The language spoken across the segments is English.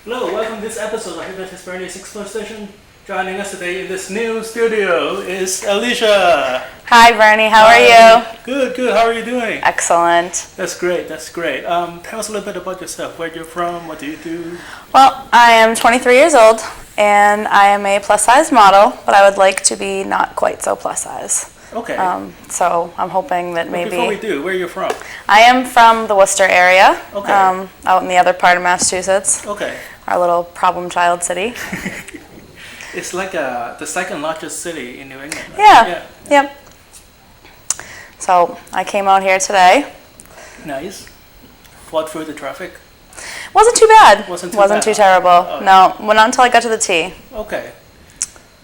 Hello, welcome to this episode of Hypnotist Bernie's Exposition. Joining us today in this new studio is Alicia. Hi Bernie, how are you? Good, good. How are you doing? Excellent. That's great, that's great. Tell us a little bit about yourself. Where you're from, what do you do? Well, I am 23 years old and I am a plus size model, but I would like to be not quite so plus size. Okay. So I'm hoping that maybe... Before we do, where are you from? I am from the Worcester area, Okay. out in the other part of Massachusetts, Okay. our little problem child city. It's like the second largest city in New England. Right? Yeah, yep. So I came out here today. Nice. Fought through the traffic? Wasn't too bad. Wasn't too terrible. Oh. No, well, not until I got to the T. Okay.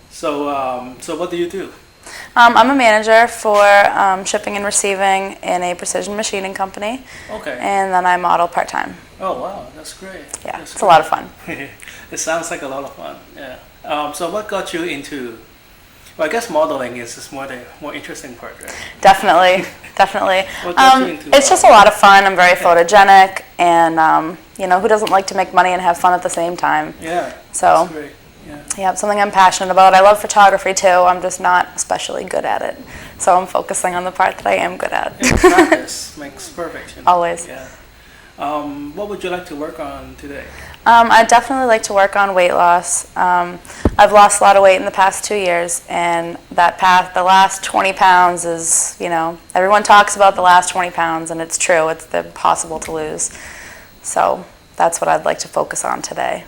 So, so what do you do? I'm a manager for shipping and receiving in a precision machining company. Okay. And then I model part-time. Oh, wow. That's great. Yeah, That's it's a lot of fun. It sounds like a lot of fun, yeah. So what got you into, well, I guess modeling is more the more interesting part, right? Definitely, definitely. What got you into it's just a lot of fun. I'm very photogenic and, you know, who doesn't like to make money and have fun at the same time? Yeah, So, that's great, yeah. yeah, it's something I'm passionate about. I love photography too. I'm just not especially good at it. So I'm focusing on the part that I am good at. Yeah, practice makes perfect. You know? Always. Yeah. What would you like to work on today? I'd definitely like to work on weight loss. I've lost a lot of weight in the past 2 years, and that path, the last 20 pounds is, you know, everyone talks about the last 20 pounds, and it's true. It's impossible to lose. So that's what I'd like to focus on today.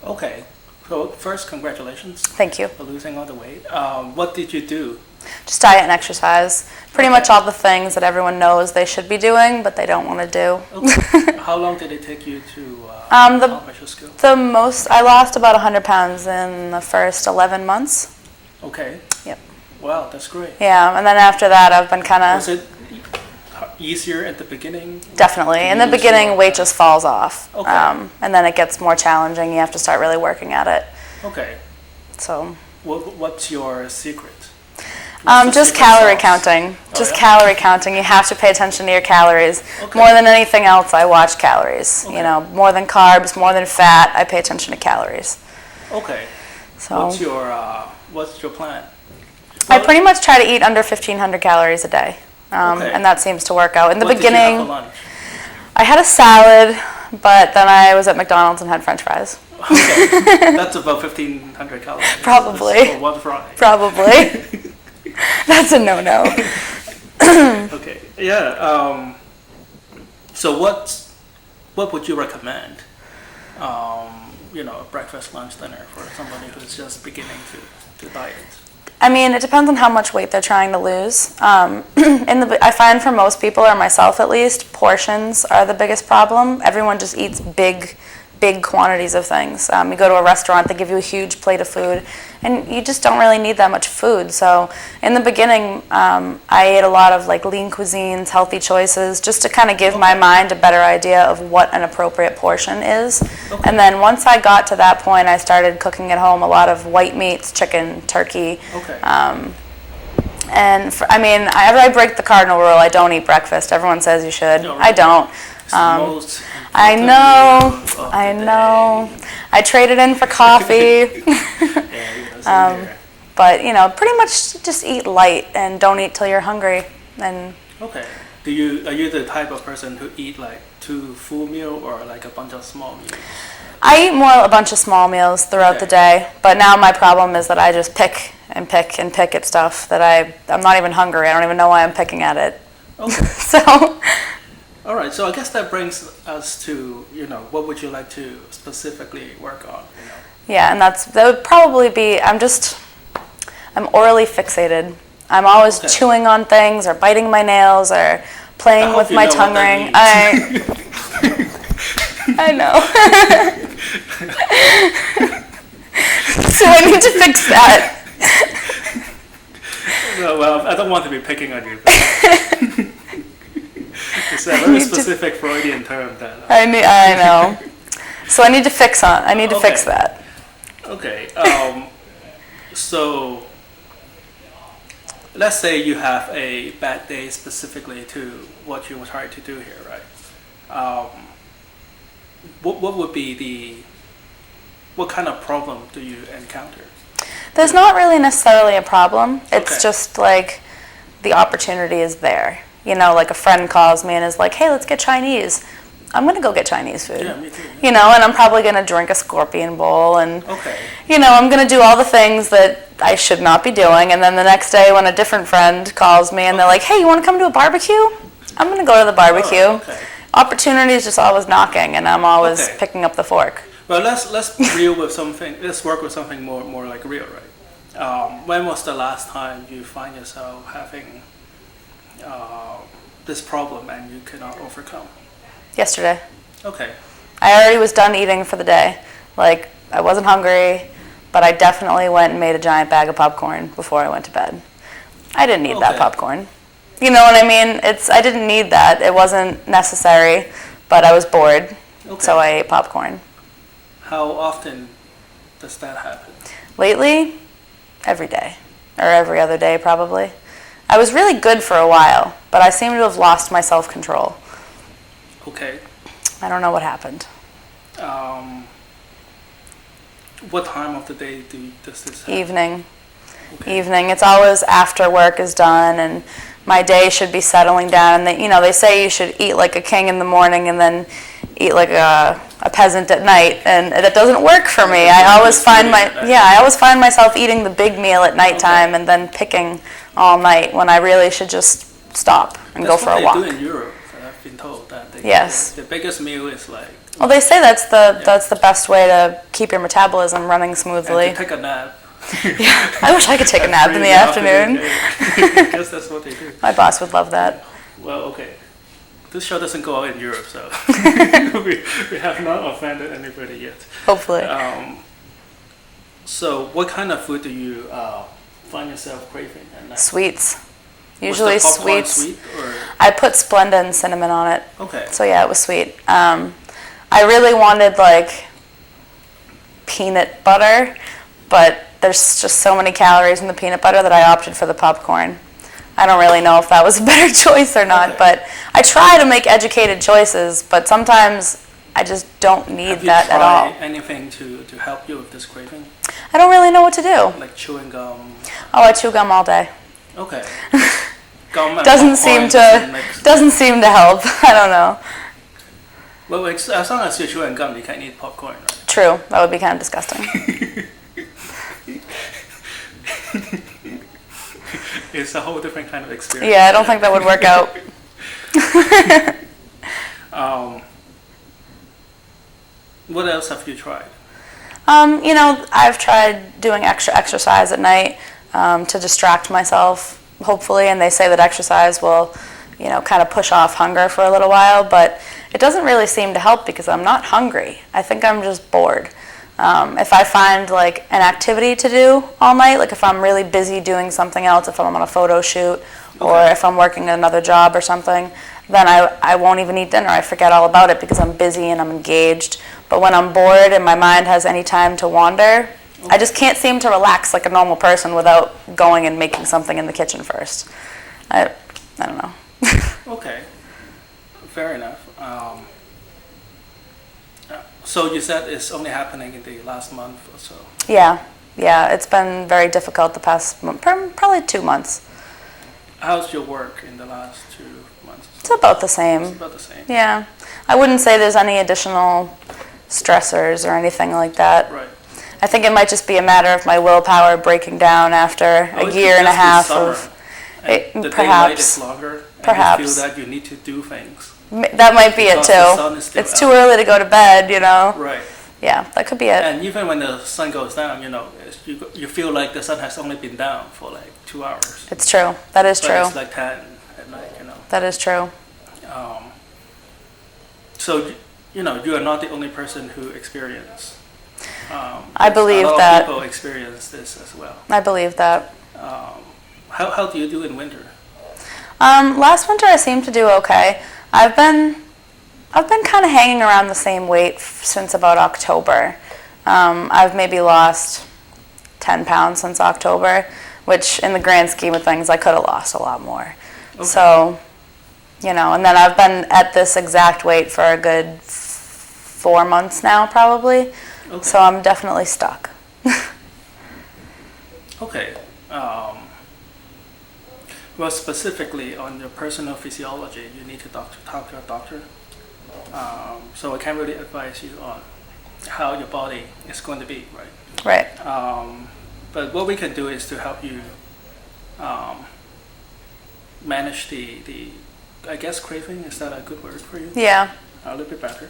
Okay. So first, congratulations. Thank you. For losing all the weight. What did you do? Just diet and exercise. Pretty much all the things that everyone knows they should be doing, but they don't want to do. Okay. How long did it take you to accomplish your skill? The most, I lost about 100 pounds in the first 11 months. Okay. Yep. Wow, that's great. Yeah, and then after that I've been kind Was of... it easier at the beginning? Definitely. In the beginning, weight just falls off. Okay. And then it gets more challenging. You have to start really working at it. Okay. So... What's your secret? Just calorie counting. Just calorie counting. You have to pay attention to your calories. Okay. More than anything else, I watch calories. Okay. You know, more than carbs, more than fat, I pay attention to calories. Okay. So What's your plan? I pretty much try to eat under 1,500 calories a day. Okay. And that seems to work out. In the What did you have beginning, for lunch? I had a salad, but then I was at McDonald's and had French fries. Okay. That's about 1,500 calories. Probably. That's for one fry. Probably. That's a no-no. Okay. Yeah. So what would you recommend? You know, breakfast, lunch, dinner for somebody who's just beginning to diet. I mean, it depends on how much weight they're trying to lose. I find for most people, or myself at least, portions are the biggest problem. Everyone just eats big quantities of things. You go to a restaurant, they give you a huge plate of food, and you just don't really need that much food. So in the beginning, I ate a lot of like lean cuisines, healthy choices, just to kind of give my mind a better idea of what an appropriate portion is. Okay. And then once I got to that point, I started cooking at home a lot of white meats, chicken, turkey. Okay. And I mean, after I break the cardinal rule, I don't eat breakfast. Everyone says you should. No, I don't. It's the most I important know. meal of I the know. day. I traded in for coffee. Yeah, same here. But you know, pretty much just eat light and don't eat till you're hungry. And Okay. Are you the type of person who eat like 2 full meal or like a bunch of small meals? I eat a bunch of small meals throughout the day. But now my problem is that I just pick at stuff that I'm not even hungry. I don't even know why I'm picking at it. Okay. So. All right. So I guess that brings us to, you know, what would you like to specifically work on? You know? Yeah, and that would probably be, I'm orally fixated. I'm always chewing on things or biting my nails or playing with my tongue ring. I know. So I need to fix that. No, well, I don't want to be picking on you. It's a very specific Freudian term that. I know. So I need to fix that. Okay. So let's say you have a bad day specifically to what you were trying to do here, right? What would be what kind of problem do you encounter? There's not really necessarily a problem. It's Okay. just like the opportunity is there. You know, like a friend calls me and is like, hey, let's get Chinese. I'm going to go get Chinese food. Yeah, me too. You know, and I'm probably going to drink a scorpion bowl and, Okay. you know, I'm going to do all the things that I should not be doing. And then the next day when a different friend calls me and they're like, hey, you want to come to a barbecue? I'm going to go to the barbecue. Oh, okay. Opportunity is just always knocking and I'm always Okay. picking up the fork. Well, let's real with something. Let's work with something more like real, right? When was the last time you find yourself having this problem and you cannot overcome? Yesterday. Okay. I already was done eating for the day. Like, I wasn't hungry, but I definitely went and made a giant bag of popcorn before I went to bed. I didn't need that Okay. popcorn. You know what I mean? I didn't need that. It wasn't necessary, but I was bored, Okay. so I ate popcorn. How often does that happen? Lately, every day, or every other day probably. I was really good for a while, but I seem to have lost my self-control. Okay. I don't know what happened. What time of the day does this happen? Evening. Okay. Evening. It's always after work is done and my day should be settling down. And they say you should eat like a king in the morning and then eat like a peasant at night, and that doesn't work for me. I always find myself eating the big meal at nighttime and then picking all night when I really should just stop and go for a walk. That's what they do in Europe. I've been told that. Yes. The biggest meal is like. Well, they say that's the best way to keep your metabolism running smoothly. And to take a nap. Yeah, I wish I could take a nap in the afternoon. I guess that's what they do. My boss would love that. Well, okay. This show doesn't go out in Europe, so we have not offended anybody yet. Hopefully. So, what kind of food do you find yourself craving at night? Sweets. Was Usually the popcorn sweets. Sweet or? I put Splenda and cinnamon on it. Okay. So yeah, it was sweet. I really wanted like peanut butter, but there's just so many calories in the peanut butter that I opted for the popcorn. I don't really know if that was a better choice or not, Okay. but I try to make educated choices, but sometimes I just don't need that at all. Have you tried anything to help you with this craving? I don't really know what to do. Like chewing gum? Oh, I chew gum all day. Okay. Gum and Doesn't popcorn seem to help. I don't know. Well, as long as you're chewing gum, you can't eat popcorn, right? True. That would be kind of disgusting. It's a whole different kind of experience. Yeah, I don't think that would work out. What else have you tried? I've tried doing extra exercise at night to distract myself, hopefully, and they say that exercise will, kind of push off hunger for a little while, but it doesn't really seem to help because I'm not hungry. I think I'm just bored. If I find like an activity to do all night, like if I'm really busy doing something else, if I'm on a photo shoot or if I'm working another job or something, then I won't even eat dinner. I forget all about it because I'm busy and I'm engaged. But when I'm bored and my mind has any time to wander, I just can't seem to relax like a normal person without going and making something in the kitchen first. I don't know. Okay, fair enough. So you said it's only happening in the last month or so? Yeah, it's been very difficult the past month, probably 2 months. How's your work in the last 2 months? It's about the same. It's about the same. Yeah, I wouldn't say there's any additional stressors or anything like that. Right. I think it might just be a matter of my willpower breaking down after a year and a half of the perhaps. daylight is longer. Perhaps. And you feel that you need to do things. That might be it Because the sun too. is still It's out. too early to go to bed, Right. Yeah, that could be it. And even when the sun goes down, you feel like the sun has only been down for like 2 hours. It's true. That is But true. it's like 10 at night, That is true. So, you are not the only person who experienced. I believe a lot that. of people experience this as well. I believe that. How do you do in winter? Last winter I seemed to do okay. I've been kind of hanging around the same weight since about October. I've maybe lost 10 pounds since October, which in the grand scheme of things I could have lost a lot more. Okay. So, and then I've been at this exact weight for a good 4 months now, probably. Okay. So I'm definitely stuck. Okay. Well, specifically on your personal physiology, you need to talk to a doctor. So I can't really advise you on how your body is going to be, right? Right. But what we can do is to help you manage the I guess craving, is that a good word for you? Yeah. A little bit better.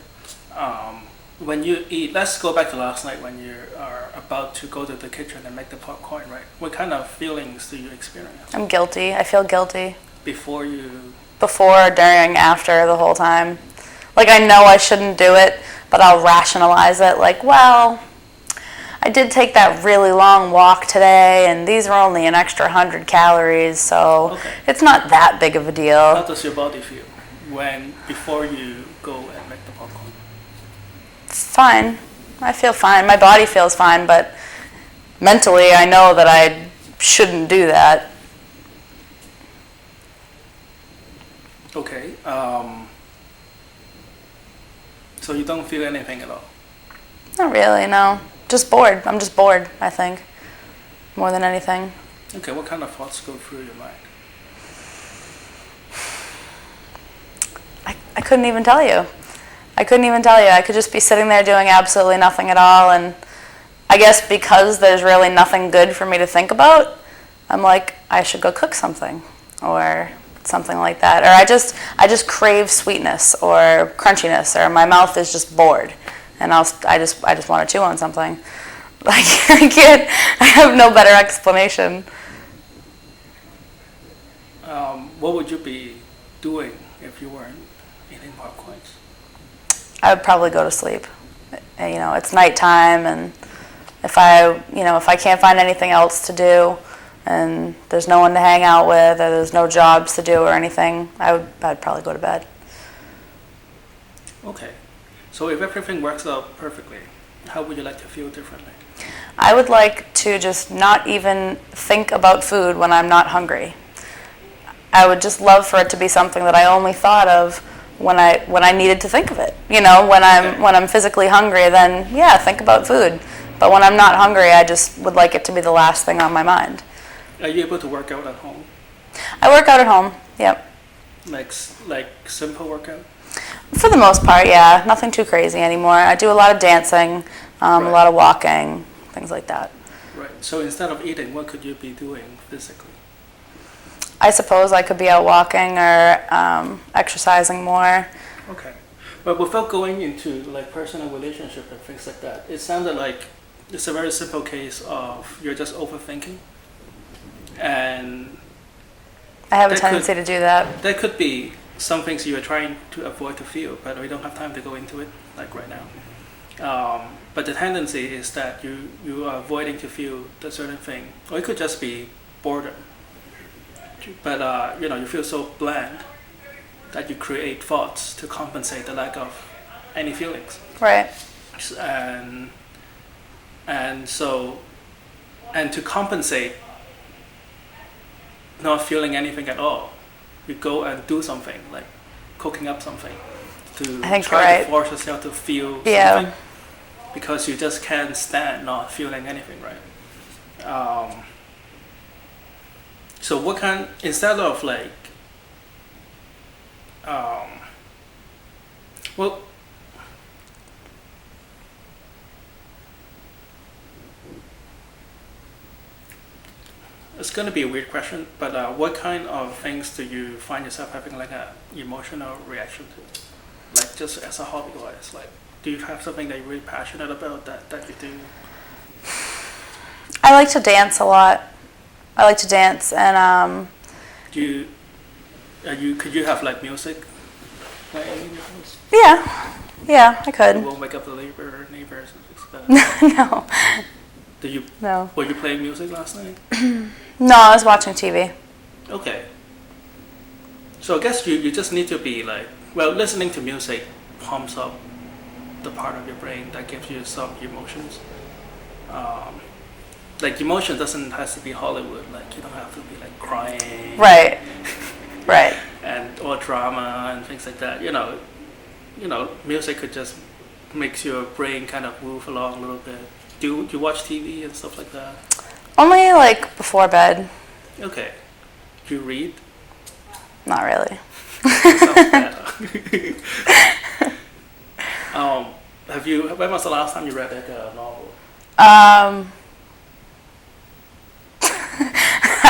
When you eat, let's go back to last night when you are about to go to the kitchen and make the popcorn, right? What kind of feelings do you experience? I'm guilty. I feel guilty. Before, during, after, the whole time. Like, I know I shouldn't do it, but I'll rationalize it. Like, well, I did take that really long walk today, and these are only an extra 100 calories, so it's not that big of a deal. How does your body feel before you go and make the popcorn? Fine. I feel fine. My body feels fine, but mentally I know that I shouldn't do that. Okay. So you don't feel anything at all? Not really, no. Just bored. I'm just bored, I think, more than anything. Okay, what kind of thoughts go through your mind? I couldn't even tell you. I could just be sitting there doing absolutely nothing at all, and I guess because there's really nothing good for me to think about, I'm like, I should go cook something, or something like that. Or I just crave sweetness or crunchiness, or my mouth is just bored, and I just want to chew on something. Like, I have no better explanation. What would you be doing if you weren't eating popcorns? I would probably go to sleep. It's nighttime, and if I can't find anything else to do, and there's no one to hang out with, or there's no jobs to do or anything, I'd probably go to bed. Okay. So if everything works out perfectly, how would you like to feel differently? I would like to just not even think about food when I'm not hungry. I would just love for it to be something that I only thought of when I needed to think of it. When I'm physically hungry, then yeah, think about food. But when I'm not hungry, I just would like it to be the last thing on my mind. Are you able to work out at home? I work out at home. Yep. Like simple workout? For the most part, yeah. Nothing too crazy anymore. I do a lot of dancing, a lot of walking, things like that. Right. So instead of eating, what could you be doing physically? I suppose I could be out walking or exercising more. Okay. But without going into like personal relationship and things like that, it sounded like it's a very simple case of you're just overthinking. And I have a tendency to do that. There could be some things you are trying to avoid to feel, but we don't have time to go into it like right now. But the tendency is that you are avoiding to feel the certain thing, or it could just be boredom. But you feel so bland that you create thoughts to compensate the lack of any feelings. Right. And to compensate not feeling anything at all, you go and do something like cooking up something to try to force yourself to feel something, because you just can't stand not feeling anything, right? So what kind, instead of like, well, it's going to be a weird question, but what kind of things do you find yourself having like an emotional reaction to? Like just as a hobby-wise, like do you have something that you're really passionate about that you do? I like to dance a lot. I like to dance, and could you have like music playing? Yeah, I could. You won't wake up the neighbors and things like that. No. No. Were you playing music last night? No, I was watching TV. Okay. So I guess you just need to be like, well, listening to music pumps up the part of your brain that gives you some emotions. Like emotion doesn't have to be Hollywood. Like you don't have to be like crying. Right. And or drama and things like that. Music could just makes your brain kind of move along a little bit? Do you watch TV and stuff like that? Only like before bed. Okay. Do you read? Not really. Sounds bad. When was the last time you read like a novel? I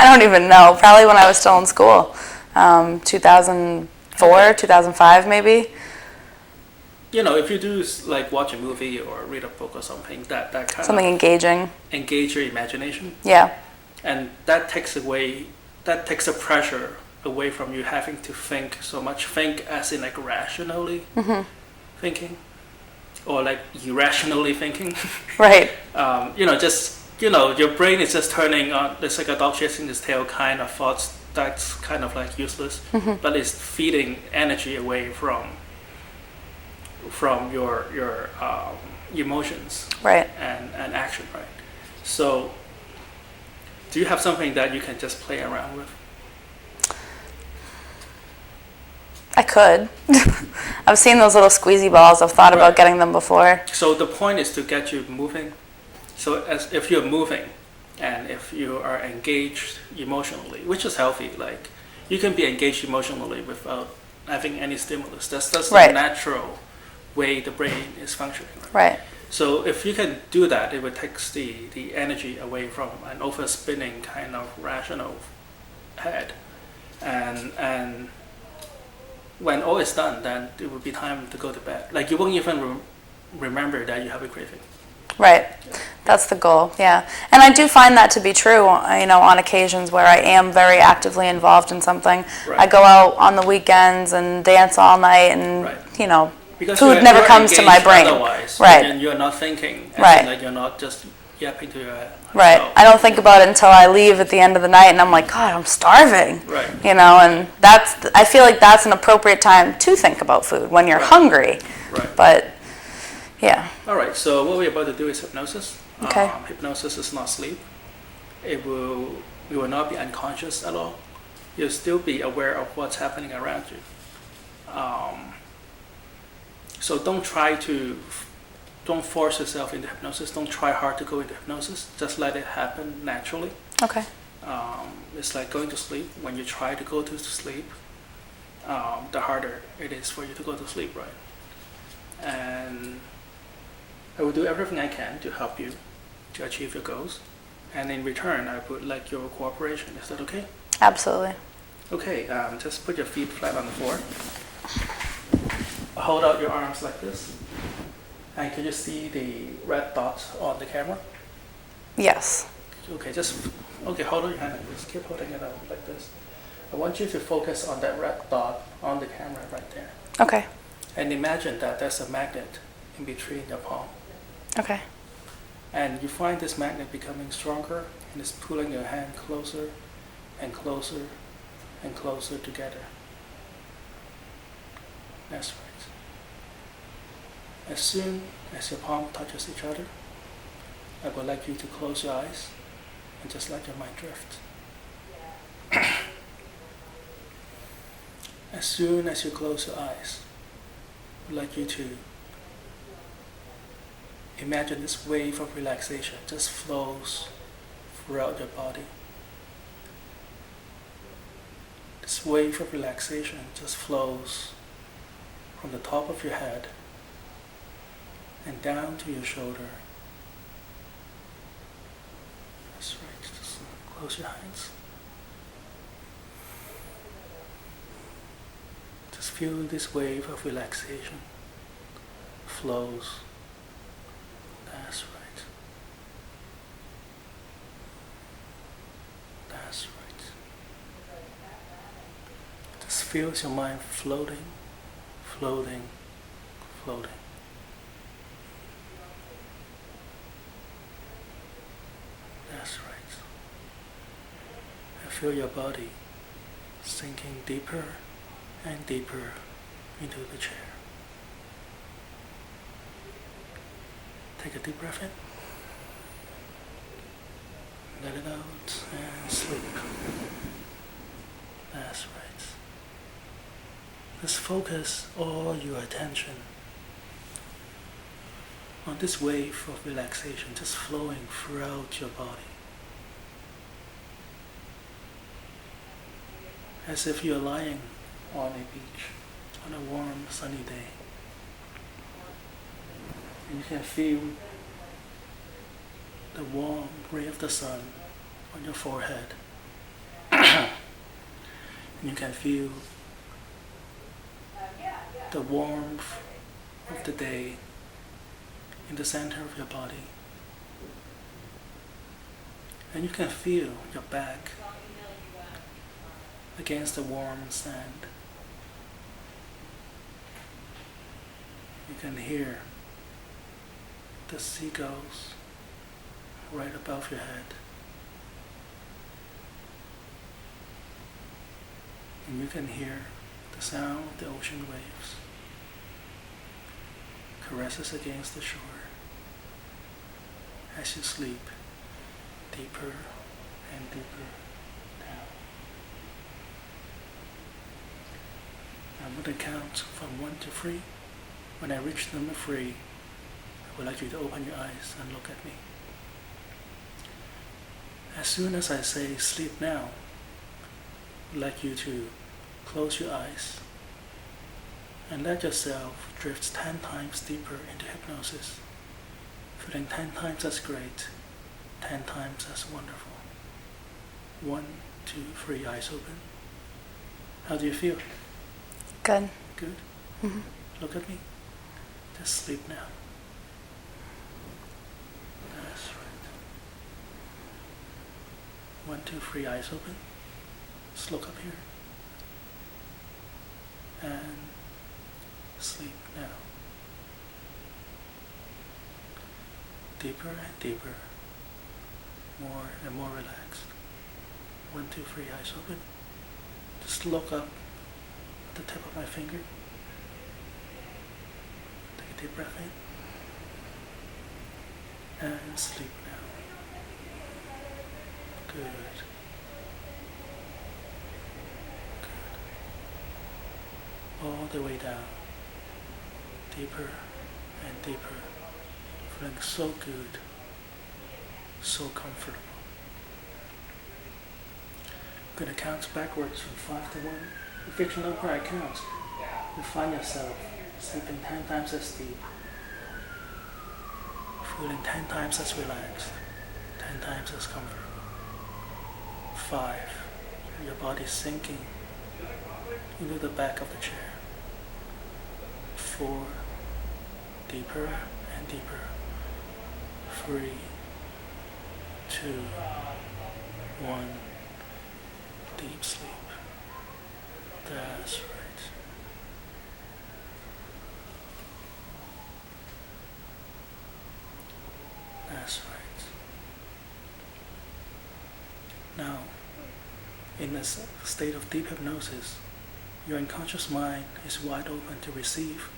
don't even know. Probably when I was still in school. 2004, 2005 maybe. You know, if you do like watch a movie or read a book or something, that kind something of engaging. Engage your imagination. Yeah. And that takes the pressure away from you having to think so much. Think as in like rationally thinking, or like irrationally thinking. Right. Your brain is just turning on. It's like a dog chasing its tail kind of thoughts. That's kind of like useless, but it's feeding energy away from your emotions, right, and action, right? So, do you have something that you can just play around with? I could. I've seen those little squeezy balls. I've thought about getting them before. So the point is to get you moving. So as if you're moving, and if you are engaged emotionally, which is healthy, like you can be engaged emotionally without having any stimulus. That's the natural way the brain is functioning. Right. So if you can do that, it would take the energy away from an overspinning kind of rational head, and when all is done, then it would be time to go to bed. Like you won't even remember that you have a craving. Right. That's the goal, yeah. And I do find that to be true, on occasions where I am very actively involved in something. Right. I go out on the weekends and dance all night and, because food never comes to my brain. Otherwise, right. And you're not thinking. Right. Like you're not just yapping to your head. Right. I don't think about it until I leave at the end of the night and I'm like, God, I'm starving. Right. And I feel like that's an appropriate time to think about food when you're hungry. Right. But, yeah. All right, so what we're about to do is hypnosis. Okay. Hypnosis is not sleep. You will not be unconscious at all. You'll still be aware of what's happening around you. So don't force yourself into hypnosis. Don't try hard to go into hypnosis. Just let it happen naturally. Okay. It's like going to sleep. When you try to go to sleep, the harder it is for you to go to sleep, right? And I will do everything I can to help you to achieve your goals. And in return, I would like your cooperation. Is that okay? Absolutely. Okay, just put your feet flat on the floor. Hold out your arms like this. And can you see the red dots on the camera? Yes. Okay, hold on your hand like this. Keep holding it out like this. I want you to focus on that red dot on the camera right there. Okay. And imagine that there's a magnet in between your palm. Okay. And you find this magnet becoming stronger and it's pulling your hand closer and closer and closer together. That's right. As soon as your palm touches each other, I would like you to close your eyes and just let your mind drift. As soon as you close your eyes, I'd like you to imagine this wave of relaxation just flows throughout your body. This wave of relaxation just flows from the top of your head and down to your shoulder. That's right, just close your eyes. Just feel this wave of relaxation flows. That's right. That's right. Just feel your mind floating, floating, floating. That's right. And feel your body sinking deeper and deeper into the chair. Take a deep breath in. Let it out and sleep. That's right. Just focus all your attention on this wave of relaxation just flowing throughout your body. As if you're lying on a beach on a warm, sunny day. And you can feel the warm ray of the sun on your forehead. And you can feel the warmth of the day in the center of your body. And you can feel your back against the warm sand. You can hear the seagulls right above your head. And you can hear the sound of the ocean waves, caresses against the shore as you sleep deeper and deeper down. I'm going to count from 1 to 3. When I reach number 3, I would like you to open your eyes and look at me. As soon as I say sleep now, I'd like you to close your eyes and let yourself drift 10 times deeper into hypnosis, feeling 10 times as great, 10 times as wonderful. 1, 2, 3, eyes open. How do you feel? Good. Good? Mm-hmm. Look at me. Just sleep now. That's right. 1, 2, 3, eyes open. Just look up here. And sleep now. Deeper and deeper. More and more relaxed. 1, 2, 3, eyes open. Just look up at the tip of my finger. Take a deep breath in. And sleep now. Good. All the way down, deeper and deeper, feeling so good, so comfortable. I'm going to count backwards from 5 to 1. With each number I count, you find yourself sleeping 10 times as deep, feeling 10 times as relaxed, 10 times as comfortable. 5, your body sinking into the back of the chair. 4, deeper and deeper. 3, 2, 1, deep sleep. That's right. That's right. Now, in this state of deep hypnosis, your unconscious mind is wide open to receive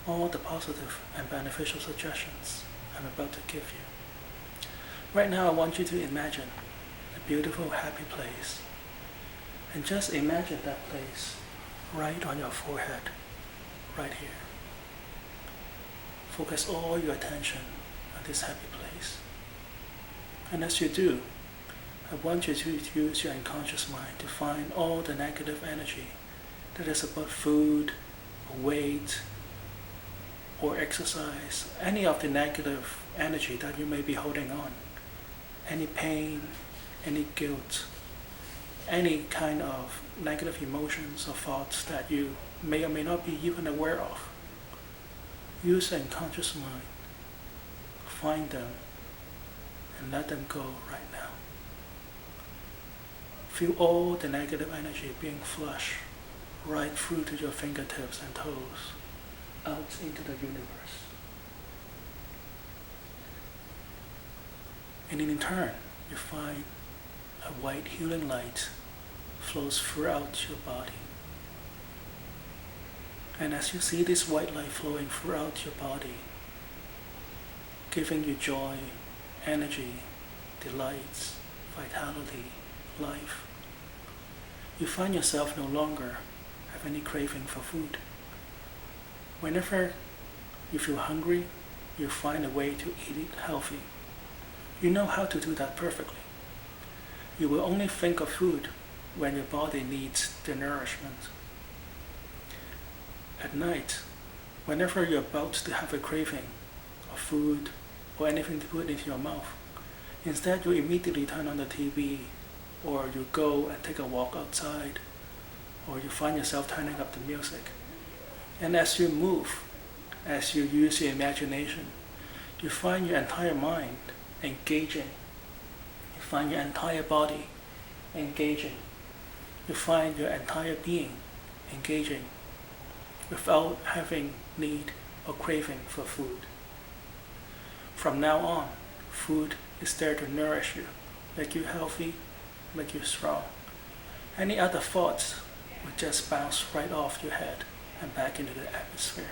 all the positive and beneficial suggestions I'm about to give you. Right now, I want you to imagine a beautiful, happy place. And just imagine that place right on your forehead, right here. Focus all your attention on this happy place. And as you do, I want you to use your unconscious mind to find all the negative energy that is about food, or weight, or exercise, any of the negative energy that you may be holding on, any pain, any guilt, any kind of negative emotions or thoughts that you may or may not be even aware of. Use the unconscious mind, find them, and let them go right now. Feel all the negative energy being flushed right through to your fingertips and toes, out into the universe. And in turn, you find a white healing light flows throughout your body. And as you see this white light flowing throughout your body, giving you joy, energy, delights, vitality, life, you find yourself no longer have any craving for food. Whenever you feel hungry, you find a way to eat it healthy. You know how to do that perfectly. You will only think of food when your body needs the nourishment. At night, whenever you're about to have a craving of food or anything to put into your mouth, instead you immediately turn on the TV, or you go and take a walk outside, or you find yourself turning up the music. And as you move, as you use your imagination, you find your entire mind engaging. You find your entire body engaging. You find your entire being engaging without having need or craving for food. From now on, food is there to nourish you, make you healthy, make you strong. Any other thoughts will just bounce right off your head and back into the atmosphere.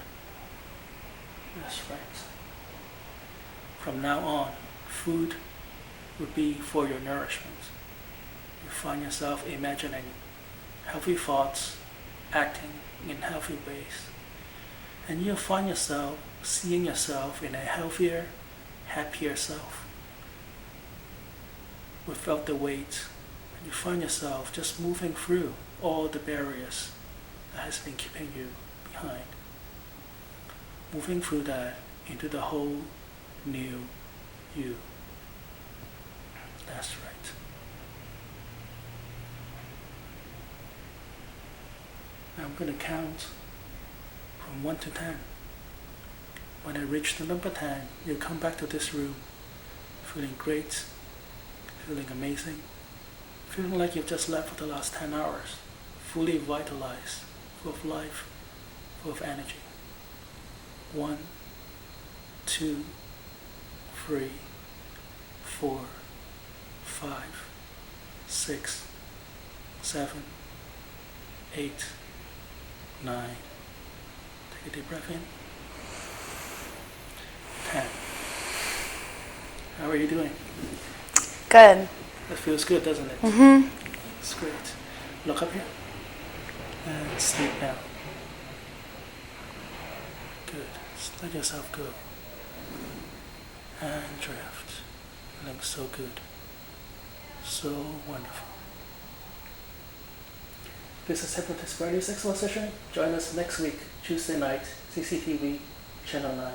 That's right. From now on, food will be for your nourishment. You find yourself imagining healthy thoughts, acting in healthy ways. And you'll find yourself seeing yourself in a healthier, happier self. Without the weight, you find yourself just moving through all the barriers that has been keeping you behind. Moving through that into the whole new you. That's right. Now I'm going to count from 1 to 10. When I reach the number 10, you come back to this room feeling great, feeling amazing, feeling like you've just left for the last 10 hours, fully vitalized, full of life, full of energy. 1, 2, 3, 4, 5, 6, 7, 8, 9. Take a deep breath in. 10. How are you doing? Good. That feels good, doesn't it? Mm-hmm. It's great. Look up here. And sleep now. Good. Just let yourself go. And drift. Feeling so good. So wonderful. This is Hypnotist Bernie's Exposition. Join us next week, Tuesday night, CCTV, Channel 9.